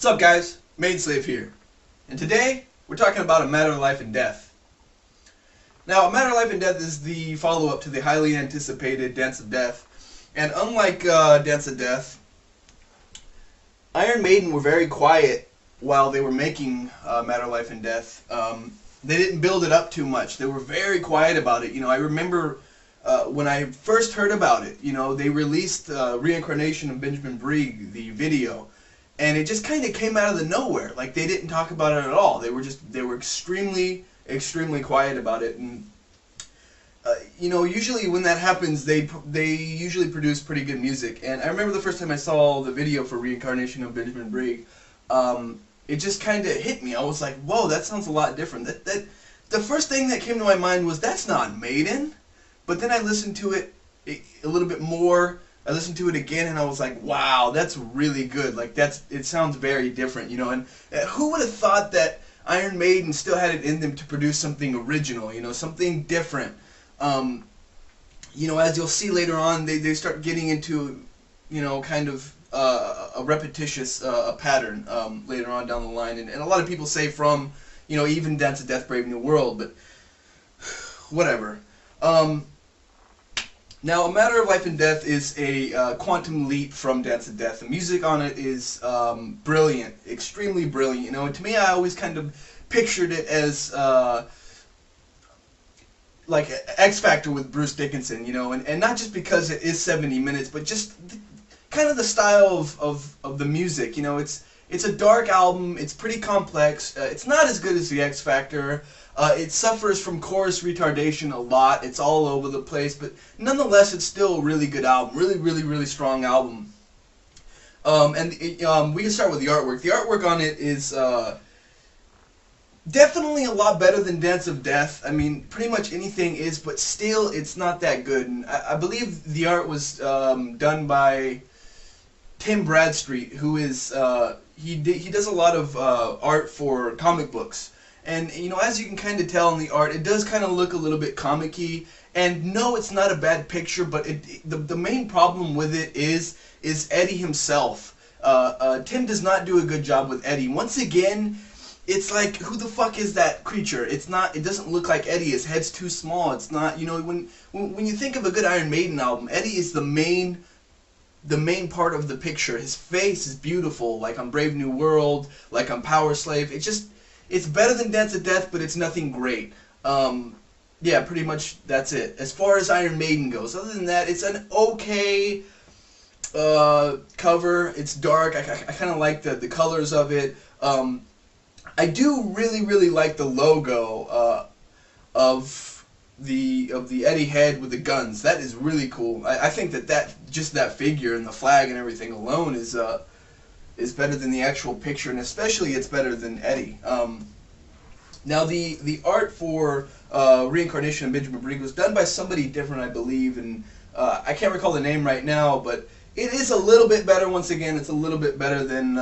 What's up, guys? Maidenslave here, and today we're talking about A Matter of Life and Death. Now, A Matter of Life and Death is the follow-up to the highly anticipated Dance of Death, and unlike Dance of Death, Iron Maiden were very quiet while they were making Matter of Life and Death. They didn't build it up too much. They were very quiet about it. You know, I remember when I first heard about it, you know, they released Reincarnation of Benjamin Brigg, the video, and it just kind of came out of the nowhere. Like, they didn't talk about it at all. They were extremely quiet about it. And you know, usually when that happens, they usually produce pretty good music. And I remember the first time I saw the video for Reincarnation of Benjamin Brigg, it just kind of hit me. I was like, whoa, that sounds a lot different. The first thing that came to my mind was, that's not Maiden. But then I listened to it a little bit more. I listened to it again, and I was like, wow, that's really good. Like, it sounds very different, you know. And who would have thought that Iron Maiden still had it in them to produce something original, you know, something different. You know, as you'll see later on, they start getting into, you know, kind of a repetitious pattern later on down the line. And a lot of people say from, you know, even Dance of Death, Brave New World, but whatever. Now, A Matter of Life and Death is a quantum leap from Dance of Death. The music on it is brilliant, extremely brilliant. You know, and to me, I always kind of pictured it as like X Factor with Bruce Dickinson, you know, and not just because it is 70 minutes, but just kind of the style of the music. You know, it's a dark album. It's pretty complex. It's not as good as the X Factor. It suffers from chorus retardation a lot. It's all over the place, but nonetheless, it's still a really good album. Really strong album. We can start with the artwork. The artwork on it is definitely a lot better than Dance of Death. I mean, pretty much anything is, but still, it's not that good. And I believe the art was done by Tim Bradstreet, who is he does a lot of art for comic books. And, you know, as you can kind of tell in the art, it does kind of look a little bit comic-y. And no, it's not a bad picture, but the main problem with it is Eddie himself. Tim does not do a good job with Eddie. Once again, it's like, who the fuck is that creature? It doesn't look like Eddie. His head's too small. It's not, you know, when you think of a good Iron Maiden album, Eddie is the main part of the picture. His face is beautiful, like on Brave New World, like on Power Slave. It's better than Dance of Death, but it's nothing great. Yeah, pretty much that's it. As far as Iron Maiden goes, other than that, it's an okay cover. It's dark. I kind of like the colors of it. I do really like the logo of the Eddie head with the guns. That is really cool. I think that just that figure and the flag and everything alone is better than the actual picture, and especially it's better than Eddie. Now the art for Reincarnation of Benjamin Brigg was done by somebody different, I believe, and I can't recall the name right now, but it is a little bit better. Once again, it's a little bit better than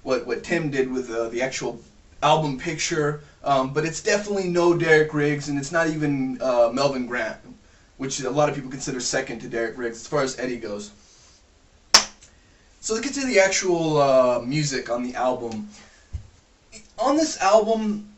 what Tim did with the actual album picture, but it's definitely no Derek Riggs, and it's not even Melvin Grant, which a lot of people consider second to Derek Riggs as far as Eddie goes. So let's get to the actual music on the album. On this album,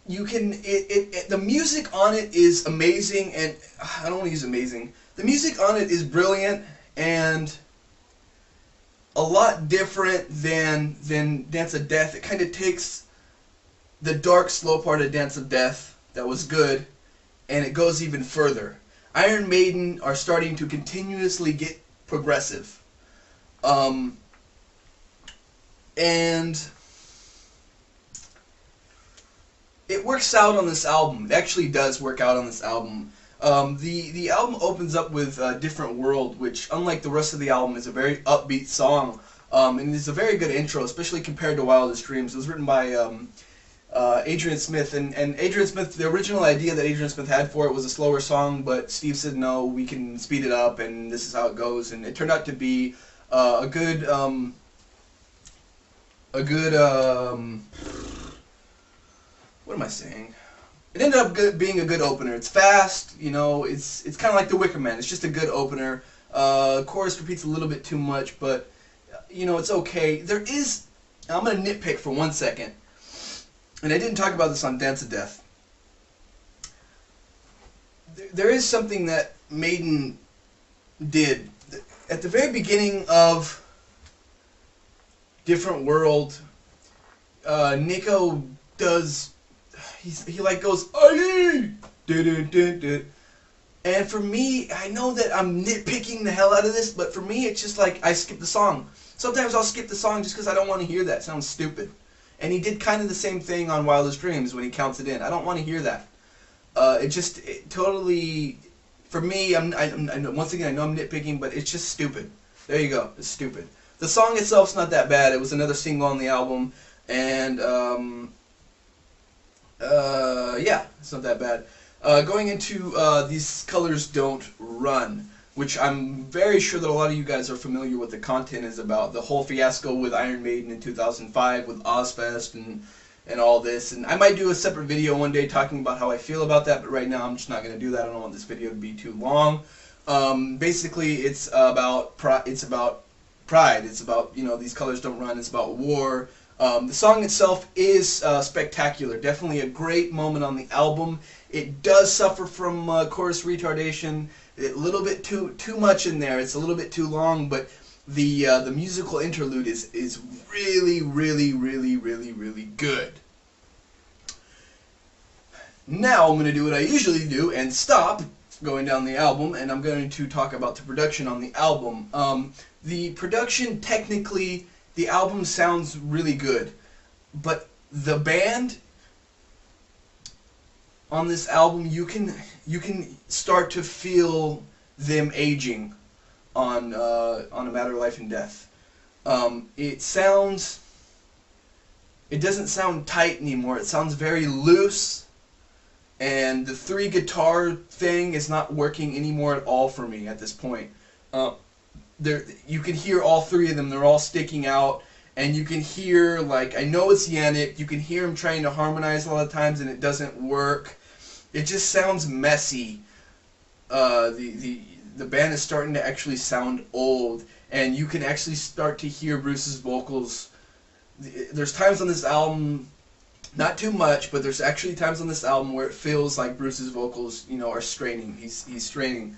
you can the music on it is amazing, and I don't want to use amazing. The music on it is brilliant and a lot different than Dance of Death. It kind of takes the dark, slow part of Dance of Death that was good, and it goes even further. Iron Maiden are starting to continuously get progressive. And it works out on this album. It actually does work out on this album. The album opens up with Different World, which, unlike the rest of the album, is a very upbeat song. And it's a very good intro, especially compared to Wildest Dreams. It was written by Adrian Smith, and Adrian Smith, the original idea that Adrian Smith had for it was a slower song, but Steve said, no, we can speed it up, and this is how it goes. And it turned out to be a good what am I saying? It ended up being a good opener. It's fast, you know, it's kind of like The Wicker Man. It's just a good opener. Chorus repeats a little bit too much, but you know, it's okay. There is, I'm going to nitpick for 1 second, and I didn't talk about this on Dance of Death. There is something that Maiden did. At the very beginning of Different World, Nico does, he like goes, "Aye!" And for me, I know that I'm nitpicking the hell out of this, but for me, it's just like I skip the song. Sometimes I'll skip the song just because I don't want to hear that. It sounds stupid. And he did kind of the same thing on Wildest Dreams when he counts it in. I don't want to hear that. It totally, for me, once again, I know I'm nitpicking, but it's just stupid. There you go. It's stupid. The song itself's not that bad. It was another single on the album, and yeah, it's not that bad. Going into These Colors Don't Run, which I'm very sure that a lot of you guys are familiar with the content is about. The whole fiasco with Iron Maiden in 2005 with Ozfest and all this. And I might do a separate video one day talking about how I feel about that, but right now I'm just not going to do that. I don't want this video to be too long. Basically, it's about pride. It's about, you know, These Colors Don't Run. It's about war. The song itself is spectacular. Definitely a great moment on the album. It does suffer from chorus retardation. A little bit too much in there. It's a little bit too long, but the musical interlude is really, really, really, really, really good. Now I'm going to do what I usually do and stop going down the album, and I'm going to talk about the production on the album. The production, technically, the album sounds really good, but the band on this album, you can start to feel them aging on A Matter of Life and Death. It doesn't sound tight anymore. It sounds very loose, and the 3 guitar thing is not working anymore at all for me at this point. You can hear all 3 of them. They're all sticking out, and you can hear, like, I know it's Yannick. You can hear him trying to harmonize a lot of times, and it doesn't work. It just sounds messy. The band is starting to actually sound old, and you can actually start to hear Bruce's vocals. There's times on this album, not too much, but there's actually times on this album where it feels like Bruce's vocals, you know, are straining. He's straining.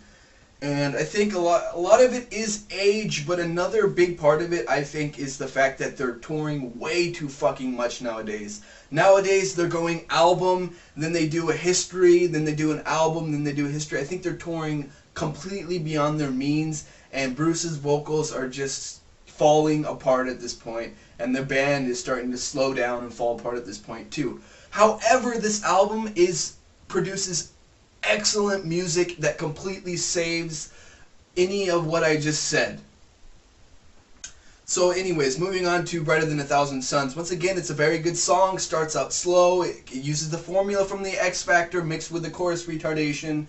And I think a lot of it is age, but another big part of it, I think, is the fact that they're touring way too fucking much nowadays. Nowadays, they're going album, then they do a history, then they do an album, then they do a history. I think they're touring completely beyond their means, and Bruce's vocals are just falling apart at this point, and the band is starting to slow down and fall apart at this point too. However, this album produces excellent music that completely saves any of what I just said. So anyways, moving on to Brighter Than a Thousand Suns. Once again, it's a very good song. Starts out slow. It uses the formula from the X Factor mixed with the chorus retardation.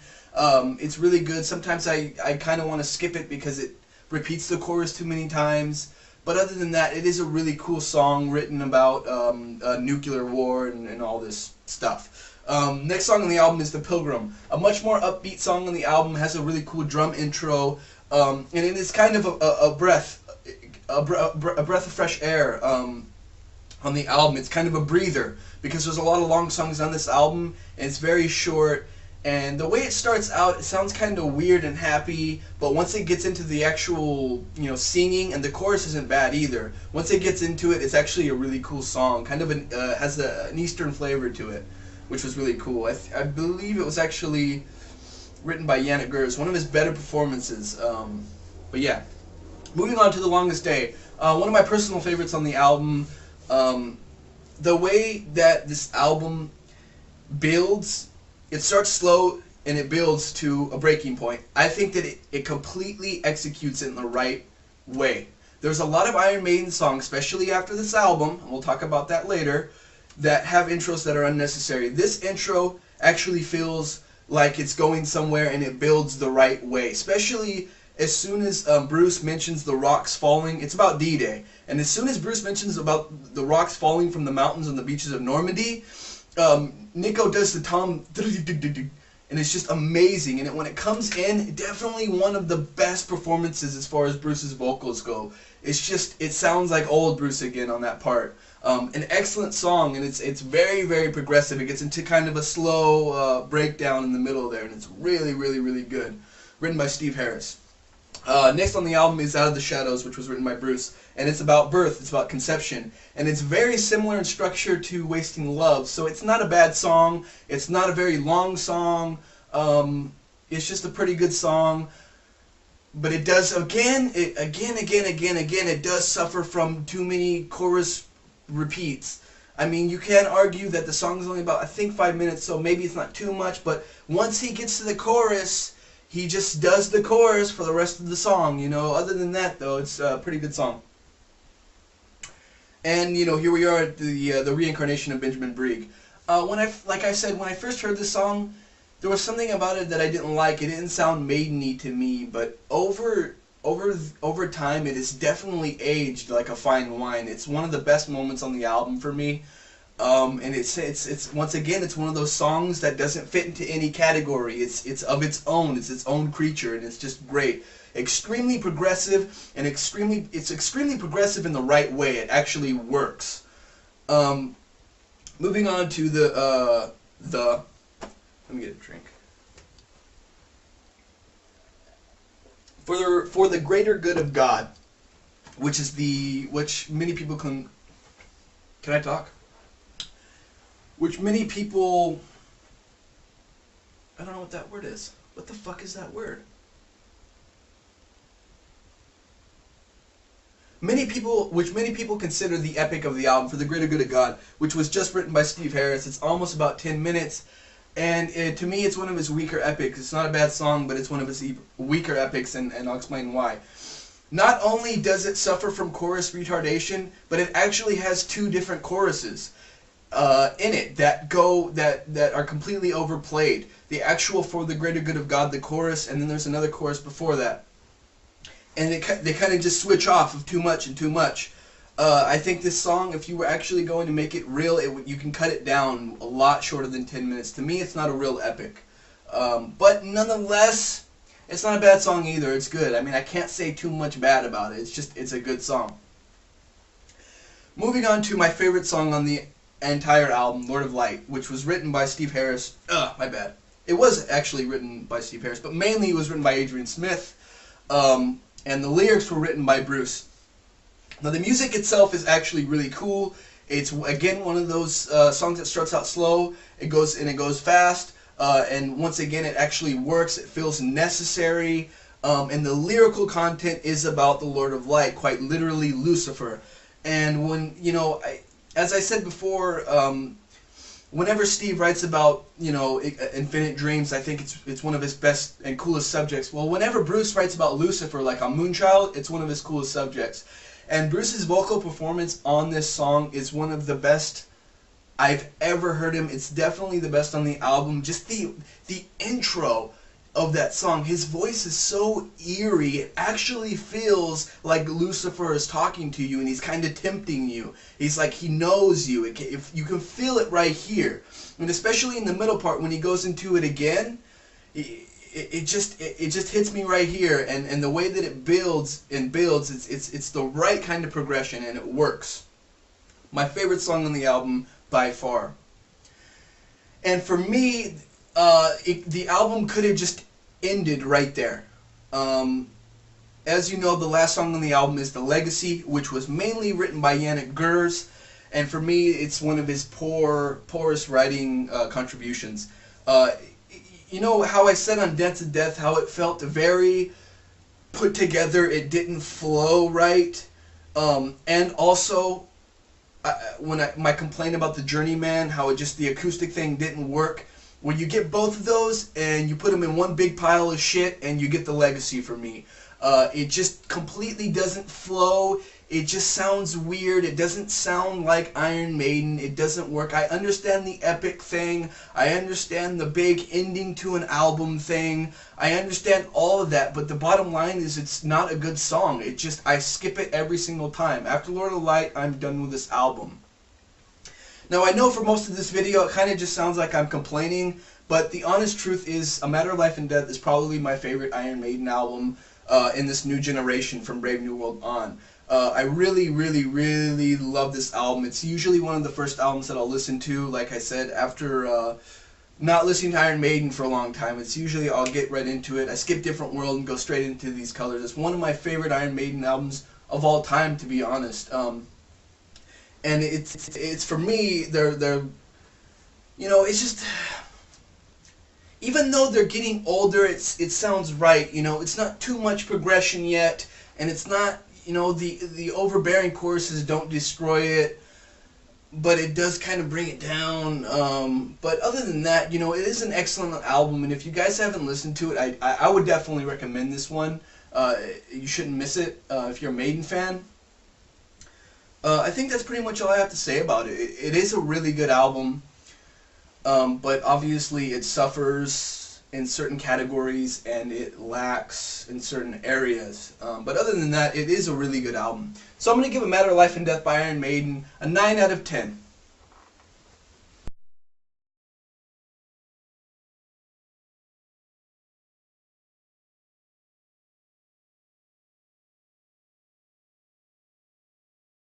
It's really good. Sometimes I kind of want to skip it because it repeats the chorus too many times. But other than that, it is a really cool song written about nuclear war and all this stuff. Next song on the album is The Pilgrim. A much more upbeat song on the album, has a really cool drum intro, and it is kind of a breath of fresh air on the album. It's kind of a breather, because there's a lot of long songs on this album, and it's very short, and the way it starts out, it sounds kind of weird and happy, but once it gets into the actual, you know, singing, and the chorus isn't bad either, once it gets into it, it's actually a really cool song, kind of has an Eastern flavor to it, which was really cool. I believe it was actually written by Yannick Gers, one of his better performances. But yeah, moving on to The Longest Day. One of my personal favorites on the album. The way that this album builds, it starts slow and it builds to a breaking point. I think that it completely executes it in the right way. There's a lot of Iron Maiden songs, especially after this album, and we'll talk about that later, that have intros that are unnecessary. This intro actually feels like it's going somewhere, and it builds the right way. Especially as soon as Bruce mentions the rocks falling. It's about D-Day. And as soon as Bruce mentions about the rocks falling from the mountains on the beaches of Normandy, Nico does the tom, and it's just amazing. And when it comes in, definitely one of the best performances as far as Bruce's vocals go. It's just, it sounds like old Bruce again on that part. An excellent song, and it's very, very progressive. It gets into kind of a slow breakdown in the middle there, and it's really, really, really good. Written by Steve Harris. Next on the album is Out of the Shadows, which was written by Bruce, and it's about birth, it's about conception, and it's very similar in structure to Wasting Love, so it's not a bad song, it's not a very long song, it's just a pretty good song, but it does, again, it does suffer from too many chorus repeats. I mean, you can argue that the song is only about, I think, 5 minutes, so maybe it's not too much, but once he gets to the chorus, he just does the chorus for the rest of the song, you know. Other than that, though, it's a pretty good song. And, you know, here we are at the reincarnation of Benjamin Brieg. Like I said, when I first heard this song, there was something about it that I didn't like. It didn't sound maiden-y to me, but over time, it has definitely aged like a fine wine. It's one of the best moments on the album for me. And it's once again, it's one of those songs that doesn't fit into any category. It's of its own. It's its own creature, and it's just great. Extremely progressive, and it's extremely progressive in the right way. It actually works. Moving on to let me get a drink. For the greater good of God, which many people can I talk? Which many people, I don't know what that word is. What the fuck is that word? Which many people consider the epic of the album, For the Greater Good of God, which was just written by Steve Harris. It's almost about 10 minutes, and to me it's one of his weaker epics. It's not a bad song, but it's one of his weaker epics, and I'll explain why. Not only does it suffer from chorus retardation, but it actually has 2 different choruses in it that are completely overplayed. The actual For the Greater Good of God, the chorus, and then there's another chorus before that. And they kind of just switch off of too much and too much. I think this song, if you were actually going to make it real, you can cut it down a lot shorter than 10 minutes. To me, it's not a real epic. But nonetheless, it's not a bad song either. It's good. I mean, I can't say too much bad about it. It's a good song. Moving on to my favorite song on the entire album, Lord of Light, which was written by Steve Harris. My bad. It was actually written by Steve Harris, but mainly it was written by Adrian Smith, and the lyrics were written by Bruce. Now the music itself is actually really cool. It's again one of those songs that starts out slow, it goes fast, and once again it actually works. It feels necessary, and the lyrical content is about the Lord of Light, quite literally Lucifer. And when, you know, as I said before, whenever Steve writes about, you know, infinite dreams, I think it's one of his best and coolest subjects. Well, whenever Bruce writes about Lucifer, like on Moonchild, it's one of his coolest subjects. And Bruce's vocal performance on this song is one of the best I've ever heard him. It's definitely the best on the album. Just the intro of that song, his voice is so eerie, it actually feels like Lucifer is talking to you and he's kind of tempting you. He's like, he knows you. If you can feel it right here, and especially in the middle part when he goes into it again, it just hits me right here, and the way that it builds, it's the right kind of progression, and it works. My favorite song on the album by far. And for me, the album could have just ended right there. As you know, the last song on the album is The Legacy, which was mainly written by Yannick Gers, and for me it's one of his poorest writing contributions. You know how I said on Dance of Death how it felt very put together, it didn't flow right, and also my complaint about the Journeyman, how the acoustic thing didn't work. When you get both of those and you put them in one big pile of shit, and you get The Legacy for me. It just completely doesn't flow. It just sounds weird. It doesn't sound like Iron Maiden. It doesn't work. I understand the epic thing. I understand the big ending to an album thing. I understand all of that, but the bottom line is it's not a good song. I skip it every single time. After Lord of Light, I'm done with this album. Now I know for most of this video it kind of just sounds like I'm complaining, But the honest truth is, A Matter of Life and Death is probably my favorite Iron Maiden album in this new generation from Brave New World on. I really, really, really love this album. It's usually one of the first albums that I'll listen to, like I said, after not listening to Iron Maiden for a long time. It's usually I'll get right into it. I skip Different World and go straight into These Colors. It's one of my favorite Iron Maiden albums of all time, to be honest. And it's for me, they're you know, it's just, even though they're getting older, it sounds right. You know, it's not too much progression yet, and it's not, you know, the overbearing choruses don't destroy it, but it does kind of bring it down. But other than that, you know, it is an excellent album, and if you guys haven't listened to it, I would definitely recommend this one. You shouldn't miss it if you're a Maiden fan. I think that's pretty much all I have to say about it. It is a really good album, but obviously it suffers in certain categories and it lacks in certain areas. But other than that, it is a really good album. So I'm going to give A Matter of Life and Death by Iron Maiden a 9 out of 10.